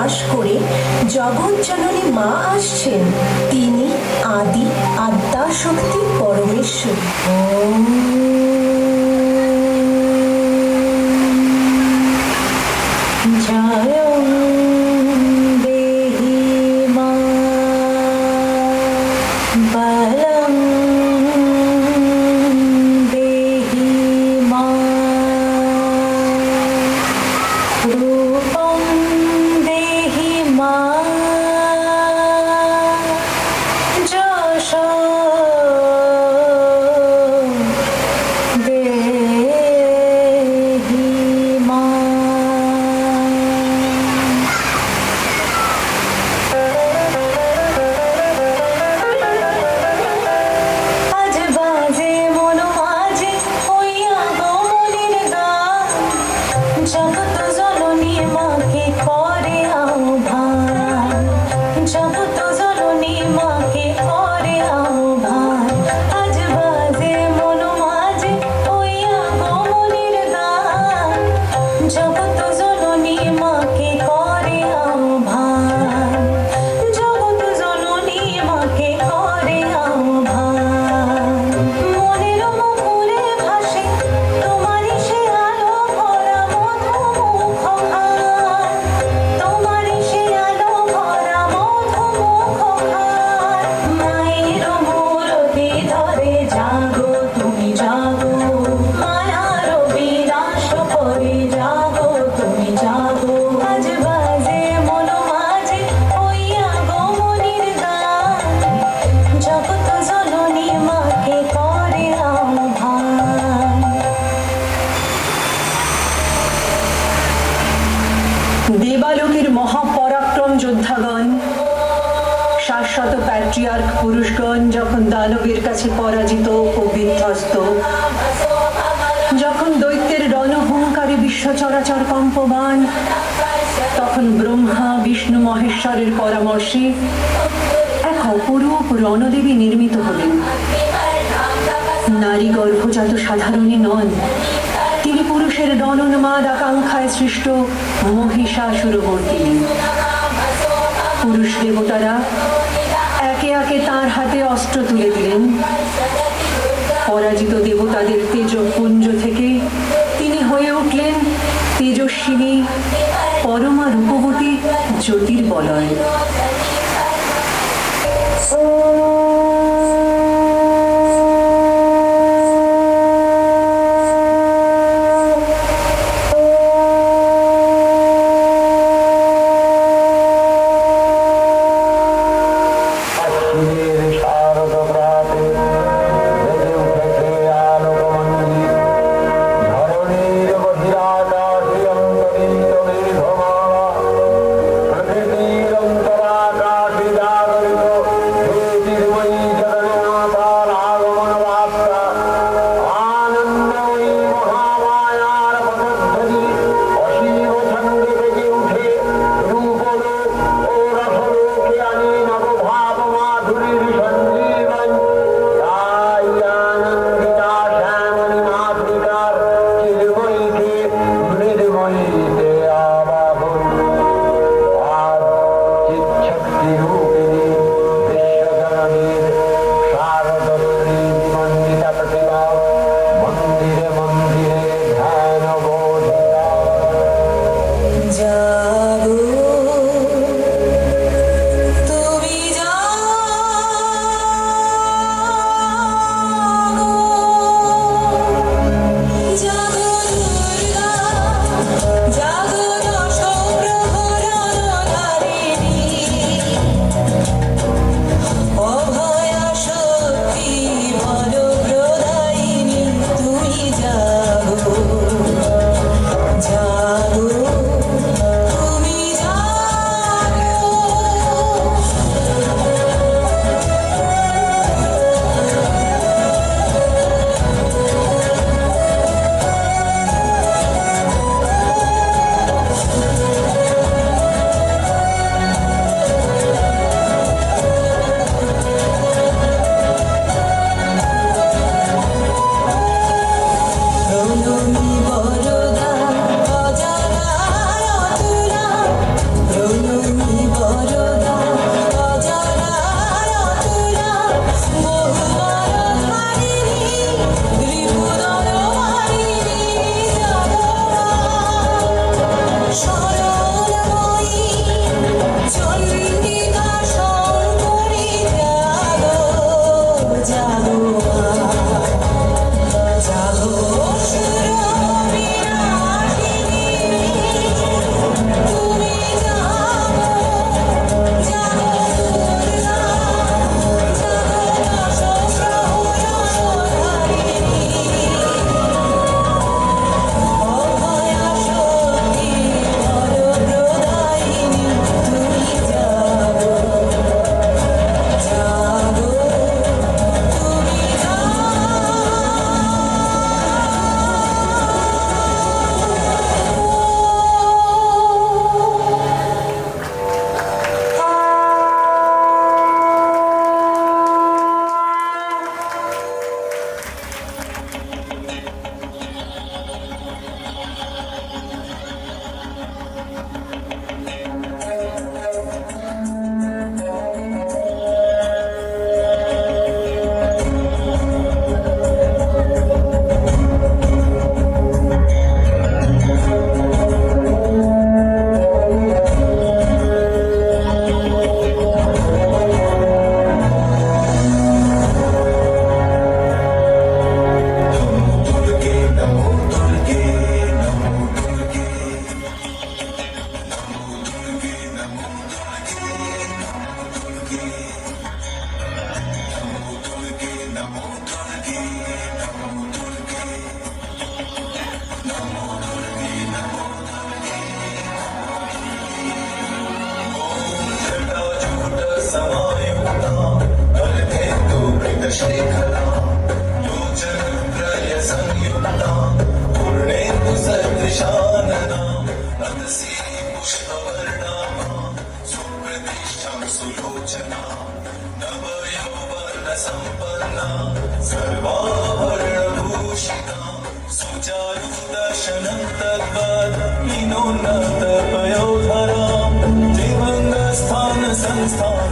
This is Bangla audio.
বাস করে জগৎ জননী মা আসছেন, তিনি আদি আদ্যা শক্তি পরমেশ্বরী। জয়ং দেহি মা বলং দেহি মা রূপং দেহি মা যশো দেহি মা। আজ বাজে মন মাঝে হইয়া গমনের গান, জগৎ জননী মাকে করে আহ্বান, জগৎ জননী মাকে করে আহ্বান। আজ বাজে মন মাঝে হইয়া গমনের গান, জগৎ জননী মাকে করে আহ্বান, জগৎ জননী মাকে করে আহ্বান। মনের মুকুরে ভাসে তোমারই সে আলো ভরা মধুমুখ খান, তোমারই সে আলো ভরা মধুমুখ খান। মায়ের মূরতি ধরে জাগো তুমি জাগো, মায়ার বিনাশ করে জাগো তুমি জাগো। আজ বাজে মন মাঝে হইয়া গমনের গান, জগৎ জননী মাকে করে আহ্বান। দেবালোকের মহাপরাক্রম যোদ্ধাগণ, শাশ্বত প্যাট্রিয়ার্ক পুরুষগণ যখন দানবের কাছে পরাজিত ও বিধ্বস্ত, যখন দৈত্যের রণহুঙ্কারে বিশ্ব চরাচর কম্পমান, তখন ব্রহ্মা বিষ্ণু মহেশ্বরের পরামর্শে এক অপরূপ রণদেবী নির্মিত হলেন। নারী গর্ভজাত সাধারণী নন, তিনি পুরুষের রণোন্মাদ আকাঙ্ক্ষায় সৃষ্ট মহিষাসুরমর্দিনী। পুরুষ দেবতারা একে একে তাঁর হাতে অস্ত্র তুলে দিলেন। পরাজিত দেবতাদের তেজপুঞ্জ থেকে তিনি হয়ে উঠলেন তেজস্বিনী পরমা রূপবতী জ্যোতির্বলয়। প্রকৃতির सुलोचना नवयौवन संपन्ना सर्वाभरणभूषिता सुचारुदर्शनं तद्वद् विनोन्नतपयोधरां दिवङ्गस्थान संस्थान